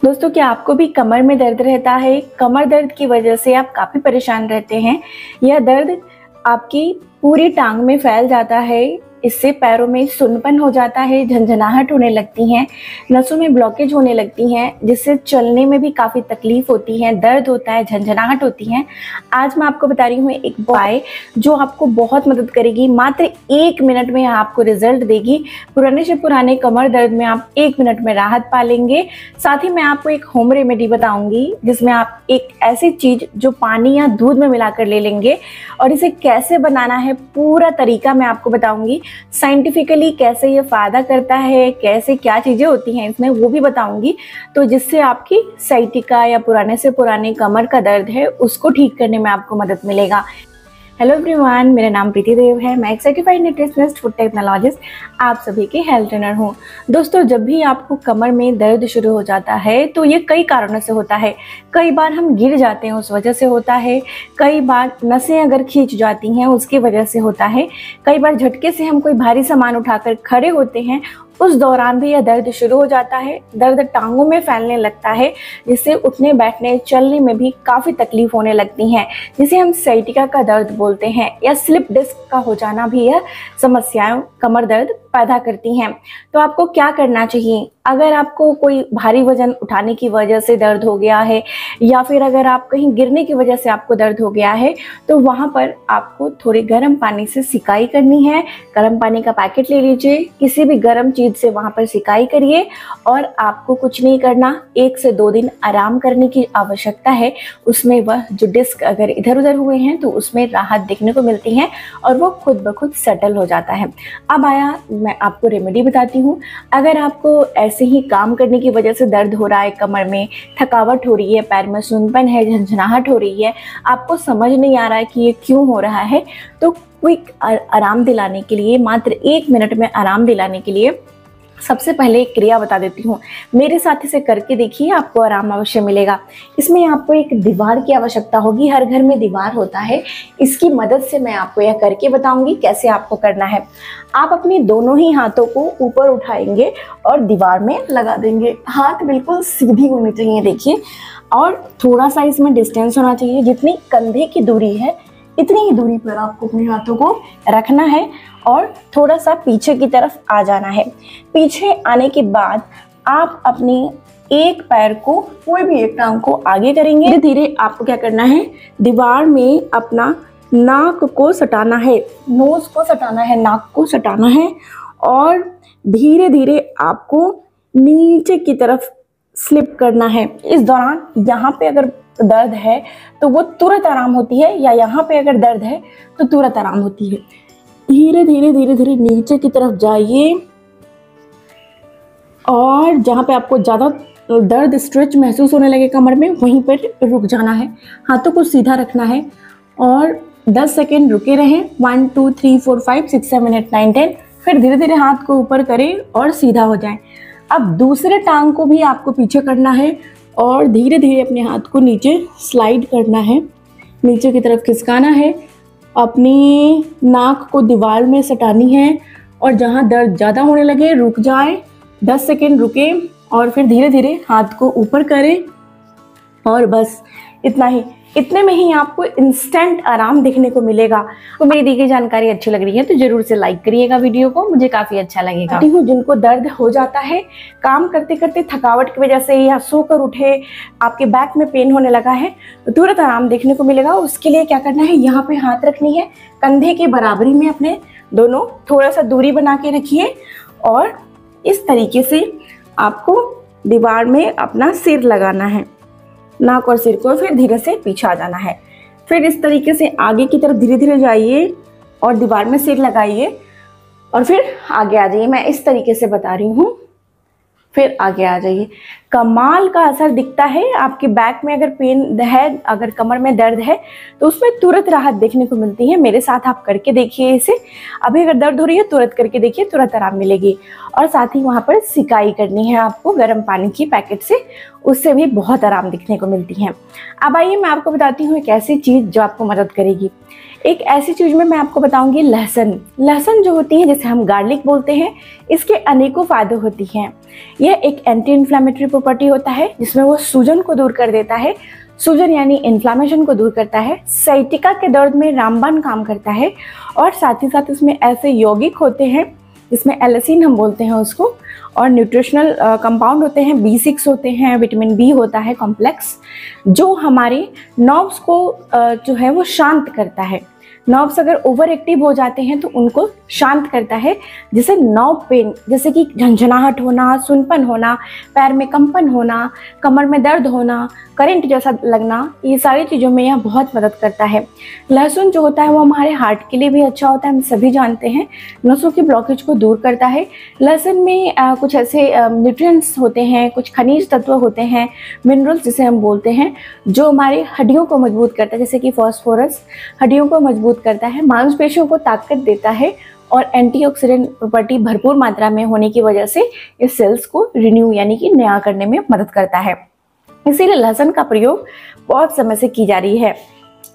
दोस्तों, क्या आपको भी कमर में दर्द रहता है? कमर दर्द की वजह से आप काफ़ी परेशान रहते हैं। यह दर्द आपकी पूरी टांग में फैल जाता है। इससे पैरों में सुन्नपन हो जाता है, झंझनाहट होने लगती हैं, नसों में ब्लॉकेज होने लगती हैं, जिससे चलने में भी काफ़ी तकलीफ होती है, दर्द होता है, झंझनाहट होती है। आज मैं आपको बता रही हूँ एक उपाय जो आपको बहुत मदद करेगी। मात्र 1 मिनट में आपको रिजल्ट देगी। पुराने से पुराने कमर दर्द में आप 1 मिनट में राहत पा लेंगे। साथ ही मैं आपको एक होम रेमेडी बताऊंगी जिसमें आप एक ऐसी चीज़ जो पानी या दूध में मिलाकर ले लेंगे और इसे कैसे बनाना है पूरा तरीका मैं आपको बताऊंगी। साइंटिफिकली कैसे ये फ़ायदा करता है, कैसे क्या चीज़ें होती हैं इसमें, वो भी बताऊंगी। तो जिससे आपकी साइटिका या पुराने से पुराने कमर का दर्द है उसको ठीक करने में आपको मदद मिलेगा। हेलो एवरीवन, मेरा नाम प्रीति देव है। मैं एक सर्टिफाइड न्यूट्रिशनिस्ट, फूड टेक्नोलॉजिस्ट, आप सभी की हेल्थ ट्रेनर हूँ। दोस्तों, जब भी आपको कमर में दर्द शुरू हो जाता है तो ये कई कारणों से होता है। कई बार हम गिर जाते हैं, उस वजह से होता है। कई बार नसें अगर खींच जाती हैं उसकी वजह से होता है। कई बार झटके से हम कोई भारी सामान उठाकर खड़े होते हैं, उस दौरान भी यह दर्द शुरू हो जाता है। दर्द टांगों में फैलने लगता है, जिससे उठने बैठने चलने में भी काफ़ी तकलीफ होने लगती हैं, जिसे हम साइटिका का दर्द बोलते हैं, या स्लिप डिस्क का हो जाना भी यह समस्याएं कमर दर्द पैदा करती हैं। तो आपको क्या करना चाहिए? अगर आपको कोई भारी वजन उठाने की वजह से दर्द हो गया है या फिर अगर आप कहीं गिरने की वजह से आपको दर्द हो गया है तो वहाँ पर आपको थोड़े गर्म पानी से सिकाई करनी है। गर्म पानी का पैकेट ले लीजिए, किसी भी गर्म चीज़ से वहाँ पर सिकाई करिए और आपको कुछ नहीं करना, 1 से 2 दिन आराम करने की आवश्यकता है। उसमें वह जो डिस्क अगर इधर उधर हुए हैं तो उसमें राहत देखने को मिलती है और वो खुद ब खुद सेटल हो जाता है। अब आया मैं आपको रेमेडी बताती हूँ। अगर आपको ऐसे ही काम करने की वजह से दर्द हो रहा है, कमर में थकावट हो रही है, पैर में सुन्नपन है, झंझनाहट हो रही है, आपको समझ नहीं आ रहा है कि ये क्यों हो रहा है, तो क्विक आराम दिलाने के लिए, मात्र 1 मिनट में आराम दिलाने के लिए सबसे पहले एक क्रिया बता देती हूँ। मेरे साथ इसे करके देखिए, आपको आराम अवश्य मिलेगा। इसमें आपको एक दीवार की आवश्यकता होगी। हर घर में दीवार होता है। इसकी मदद से मैं आपको यह करके बताऊंगी कैसे आपको करना है। आप अपने दोनों ही हाथों को ऊपर उठाएंगे और दीवार में लगा देंगे। हाथ बिल्कुल सीधी होनी चाहिए, देखिए, और थोड़ा सा इसमें डिस्टेंस होना चाहिए। जितनी कंधे की दूरी है इतनी ही दूरी पर आपको अपने हाथों को रखना है और थोड़ा सा पीछे की तरफ आ जाना है। पीछे आने के बाद आप अपनी एक पैर को, कोई भी एक टांग को आगे करेंगे। धीरे धीरे आपको क्या करना है, दीवार में अपना नाक को सटाना है, नोज को सटाना है, नाक को सटाना है और धीरे धीरे आपको नीचे की तरफ स्लिप करना है। इस दौरान यहाँ पे अगर दर्द है तो वो तुरंत आराम होती है, या यहाँ पे अगर दर्द है तो तुरंत आराम होती है। धीरे धीरे धीरे धीरे नीचे की तरफ जाइए और जहाँ पे आपको ज़्यादा दर्द स्ट्रेच महसूस होने लगे कमर में, वहीं पर रुक जाना है। हाथों को सीधा रखना है और 10 सेकेंड रुके रहें। 1 2 3 4 5 6 7 8 9 10। फिर धीरे धीरे हाथ को ऊपर करें और सीधा हो जाएं। अब दूसरे टांग को भी आपको पीछे करना है और धीरे धीरे अपने हाथ को नीचे स्लाइड करना है, नीचे की तरफ खिसकाना है, अपनी नाक को दीवार में सटानी है और जहाँ दर्द ज़्यादा होने लगे रुक जाए, 10 सेकेंड रुके और फिर धीरे धीरे हाथ को ऊपर करें और बस इतना ही। इतने में ही आपको इंस्टेंट आराम देखने को मिलेगा। तो मेरी दी गई जानकारी अच्छी लग रही है तो जरूर से लाइक करिएगा वीडियो को, मुझे काफ़ी अच्छा लगेगा। जिनको दर्द हो जाता है काम करते करते थकावट की वजह से या सोकर उठे आपके बैक में पेन होने लगा है तो तुरंत आराम देखने को मिलेगा। उसके लिए क्या करना है, यहाँ पे हाथ रखनी है, कंधे की बराबरी में अपने दोनों थोड़ा सा दूरी बना के रखिए और इस तरीके से आपको दीवार में अपना सिर लगाना है, नाक और सिर को, फिर धीरे से पीछे आ जाना है। फिर इस तरीके से आगे की तरफ धीरे धीरे जाइए और दीवार में सिर लगाइए और फिर आगे आ जाइए। मैं इस तरीके से बता रही हूँ, फिर आगे आ जाइए। कमाल का असर दिखता है। आपके बैक में अगर पेन है, अगर कमर में दर्द है तो उसमें तुरंत राहत देखने को मिलती है। मेरे साथ आप करके देखिए इसे। अभी अगर दर्द हो रही है तुरंत करके देखिए, तुरंत आराम मिलेगी। और साथ ही वहाँ पर सिकाई करनी है आपको गर्म पानी की पैकेट से, उससे भी बहुत आराम दिखने को मिलती है। अब आइए मैं आपको बताती हूँ एक ऐसी चीज़ जो आपको मदद करेगी। एक ऐसी चीज़ में मैं आपको बताऊंगी लहसुन। लहसुन जो होती है, जिसे हम गार्लिक बोलते हैं, इसके अनेकों फ़ायदे होती हैं। यह एक एंटी इन्फ्लामेटरी प्रॉपर्टी होता है जिसमें वो सूजन को दूर कर देता है। सूजन यानी इन्फ्लामेशन को दूर करता है। साइटिका के दर्द में रामबाण काम करता है और साथ ही साथ इसमें ऐसे यौगिक होते हैं जिसमें एलिसिन हम बोलते हैं उसको, और न्यूट्रिशनल कंपाउंड होते हैं, B6 होते हैं, विटामिन बी होता है कॉम्प्लेक्स, जो हमारे नर्व्स को जो है वो शांत करता है। नर्व्स अगर ओवर एक्टिव हो जाते हैं तो उनको शांत करता है, जिससे नर्व पेन जैसे कि झंझनाहट होना, सुनपन होना, पैर में कंपन होना, कमर में दर्द होना, करंट जैसा लगना, ये सारी चीज़ों में यह बहुत मदद करता है। लहसुन जो होता है वो हमारे हार्ट के लिए भी अच्छा होता है, हम सभी जानते हैं, नसों की ब्लॉकेज को दूर करता है। लहसुन में कुछ ऐसे न्यूट्रिएंट्स होते हैं, कुछ खनिज तत्व होते हैं, मिनरल्स जिसे हम बोलते हैं, जो हमारे हड्डियों को मजबूत करता है, जैसे कि फॉस्फोरस हड्डियों को मजबूत करता है, मांसपेशियों को ताकत देता है और एंटीऑक्सीडेंट प्रॉपर्टी भरपूर मात्रा में होने की वजह से इस सेल्स को रिन्यू यानी कि नया करने में मदद करता है। इसीलिए लहसुन का प्रयोग बहुत समय से की जा रही है,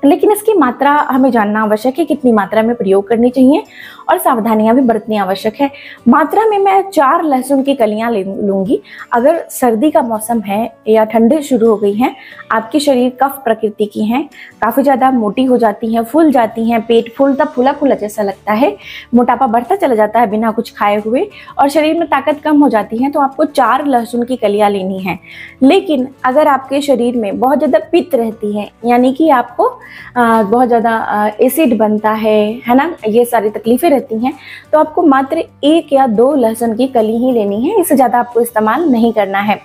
लेकिन इसकी मात्रा हमें जानना आवश्यक है, कितनी मात्रा में प्रयोग करनी चाहिए और सावधानियां भी बरतनी आवश्यक है। मात्रा में मैं 4 लहसुन की कलियां लूंगी। अगर सर्दी का मौसम है या ठंडी शुरू हो गई है, आपके शरीर कफ प्रकृति की हैं, काफ़ी ज़्यादा मोटी हो जाती हैं, फूल जाती हैं, पेट फूलता फूला फूला जैसा लगता है, मोटापा बढ़ता चला जाता है बिना कुछ खाए हुए, और शरीर में ताकत कम हो जाती है, तो आपको 4 लहसुन की कलियां लेनी है। लेकिन अगर आपके शरीर में बहुत ज़्यादा पित्त रहती है, यानी कि आपको बहुत ज़्यादा एसिड बनता है ना, ये सारी तकलीफ़ें रहती हैं, तो आपको मात्र 1 या 2 लहसुन की कली ही लेनी है, इससे ज़्यादा आपको इस्तेमाल नहीं करना है।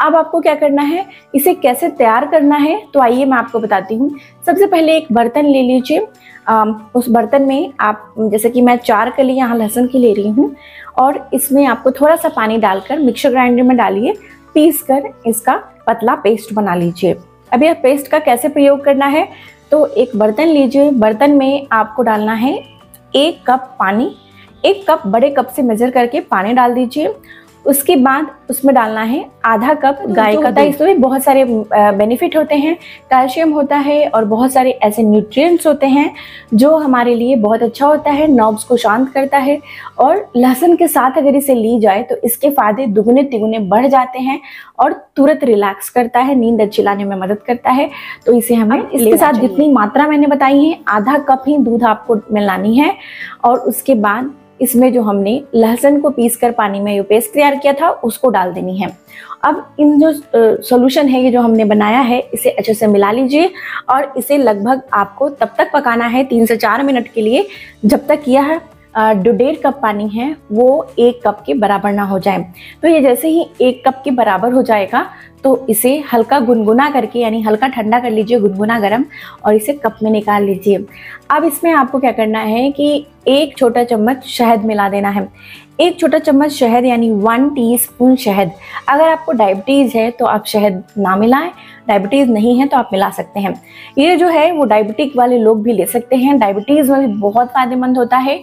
अब आपको क्या करना है, इसे कैसे तैयार करना है, तो आइए मैं आपको बताती हूँ। सबसे पहले एक बर्तन ले लीजिए। उस बर्तन में आप, जैसे कि मैं 4 कली यहाँ लहसुन की ले रही हूँ, और इसमें आपको थोड़ा सा पानी डालकर मिक्सर ग्राइंडर में डालिए, पीस कर इसका पतला पेस्ट बना लीजिए। अब यह पेस्ट का कैसे प्रयोग करना है, तो एक बर्तन लीजिए, बर्तन में आपको डालना है 1 कप पानी। 1 कप बड़े कप से मेजर करके पानी डाल दीजिए। उसके बाद उसमें डालना है आधा कप गाय का दूध। इसमें बहुत सारे बेनिफिट होते हैं, कैल्शियम होता है और बहुत सारे ऐसे न्यूट्रिएंट्स होते हैं जो हमारे लिए बहुत अच्छा होता है, नर्व्स को शांत करता है, और लहसुन के साथ अगर इसे ली जाए तो इसके फायदे दुगने तिगुने बढ़ जाते हैं और तुरंत रिलैक्स करता है, नींद अच्छी लाने में मदद करता है। तो इसे हमें इसके साथ जितनी मात्रा मैंने बताई है, आधा कप ही दूध आपको मिलानी है, और उसके बाद इसमें जो हमने लहसुन को पीसकर पानी में पेस्ट तैयार किया था उसको डाल देनी है। अब इन जो सॉल्यूशन है, ये जो हमने बनाया है, इसे अच्छे से मिला लीजिए और इसे लगभग आपको तब तक पकाना है 3 से 4 मिनट के लिए, जब तक यह जो 1.5 कप पानी है वो 1 कप के बराबर ना हो जाए। तो ये जैसे ही 1 कप के बराबर हो जाएगा तो इसे हल्का गुनगुना करके, यानी हल्का ठंडा कर लीजिए, गुनगुना गरम, और इसे कप में निकाल लीजिए। अब इसमें आपको क्या करना है कि 1 छोटा चम्मच शहद मिला देना है। 1 छोटा चम्मच शहद यानी 1 टीस्पून शहद। अगर आपको डायबिटीज़ है तो आप शहद ना मिलाएं, डायबिटीज़ नहीं है तो आप मिला सकते हैं। ये जो है वो डायबिटिक वाले लोग भी ले सकते हैं, डायबिटीज़ में भी बहुत फ़ायदेमंद होता है।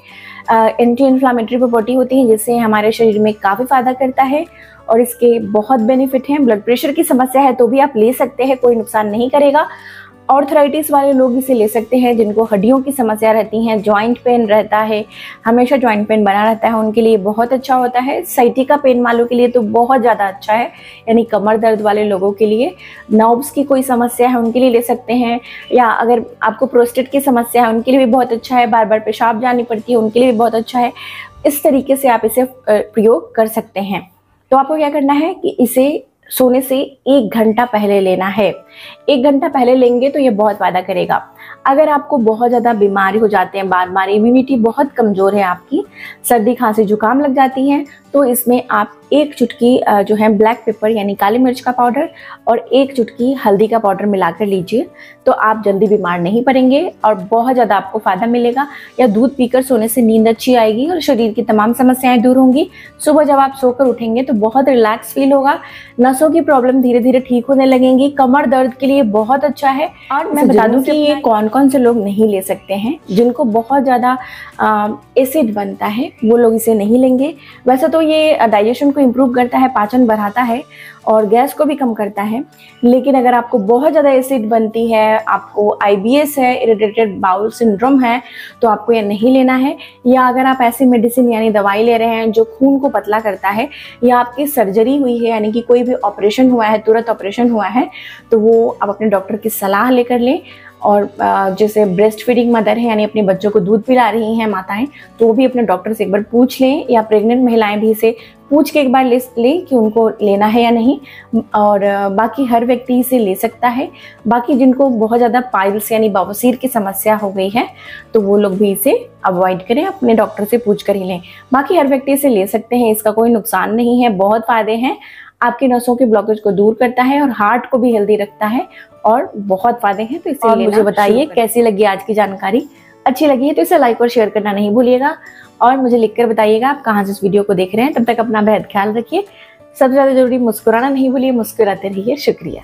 एंटी इन्फ्लामेटरी प्रॉपर्टी होती है जिससे हमारे शरीर में काफ़ी फ़ायदा करता है और इसके बहुत बेनिफिट हैं। ब्लड प्रेशर की समस्या है तो भी आप ले सकते हैं, कोई नुकसान नहीं करेगा। आर्थराइटिस वाले लोग इसे ले सकते हैं, जिनको हड्डियों की समस्या रहती हैं, जॉइंट पेन रहता है, हमेशा जॉइंट पेन बना रहता है, उनके लिए बहुत अच्छा होता है। साइटिका पेन वालों के लिए तो बहुत ज़्यादा अच्छा है, यानी कमर दर्द वाले लोगों के लिए, नर्व्स की कोई समस्या है उनके लिए ले सकते हैं, या अगर आपको प्रोस्टेट की समस्या है उनके लिए भी बहुत अच्छा है, बार बार पेशाब जानी पड़ती है उनके लिए भी बहुत अच्छा है। इस तरीके से आप इसे प्रयोग कर सकते हैं। तो आपको क्या करना है कि इसे सोने से 1 घंटा पहले लेना है। 1 घंटा पहले लेंगे तो ये बहुत फ़ायदा करेगा। अगर आपको बहुत ज़्यादा बीमारी हो जाते हैं, बार बार इम्यूनिटी बहुत कमज़ोर है आपकी, सर्दी खांसी जुकाम लग जाती हैं, तो इसमें आप 1 चुटकी जो है ब्लैक पेपर यानी काली मिर्च का पाउडर और 1 चुटकी हल्दी का पाउडर मिलाकर लीजिए, तो आप जल्दी बीमार नहीं पड़ेंगे और बहुत ज़्यादा आपको फ़ायदा मिलेगा। या दूध पीकर सोने से नींद अच्छी आएगी और शरीर की तमाम समस्याएं दूर होंगी। सुबह जब आप सोकर उठेंगे तो बहुत रिलैक्स फील होगा, नसों की प्रॉब्लम धीरे धीरे ठीक होने लगेंगी, कमर दर्द के लिए बहुत अच्छा है। और मैं बता दूं कि ये कौन कौन से लोग नहीं ले सकते हैं। जिनको बहुत ज़्यादा एसिड बनता है वो लोग इसे नहीं लेंगे। वैसे तो ये डाइजेशन को इम्प्रूव करता है, पाचन बढ़ाता है और गैस को भी कम करता है, लेकिन अगर आपको बहुत ज़्यादा एसिड बनती है, आपको IBS है, इरिटेटेड बाउल सिंड्रोम है, तो आपको ये नहीं लेना है। या अगर आप ऐसी मेडिसिन यानी दवाई ले रहे हैं जो खून को पतला करता है, या आपकी सर्जरी हुई है यानी कि कोई भी ऑपरेशन हुआ है, तुरंत ऑपरेशन हुआ है, तो वो आप अपने डॉक्टर की सलाह लेकर लें। और जैसे ब्रेस्ट फीडिंग मदर है यानी अपने बच्चों को दूध पिला रही हैं माताएं, तो वो भी अपने डॉक्टर से एक बार पूछ लें, या प्रेग्नेंट महिलाएं भी इसे पूछ के एक बार लें कि उनको लेना है या नहीं। और बाकी हर व्यक्ति इसे ले सकता है। बाकी जिनको बहुत ज़्यादा पाइल्स यानी बवासीर की समस्या हो गई है, तो वो लोग भी इसे अवॉइड करें, अपने डॉक्टर से पूछ कर ही लें। बाकी हर व्यक्ति इसे ले सकते हैं, इसका कोई नुकसान नहीं है, बहुत फ़ायदे हैं। आपकी नसों के ब्लॉकेज को दूर करता है और हार्ट को भी हेल्दी रखता है और बहुत फायदे हैं। तो इसे मुझे बताइए कैसी लगी आज की जानकारी। अच्छी लगी है तो इसे लाइक और शेयर करना नहीं भूलिएगा और मुझे लिखकर बताइएगा आप कहाँ से इस वीडियो को देख रहे हैं। तब तक अपना बेहद ख्याल रखिए। सबसे ज़्यादा जरूरी मुस्कुराना नहीं भूलिए, मुस्कुराते रहिए। शुक्रिया।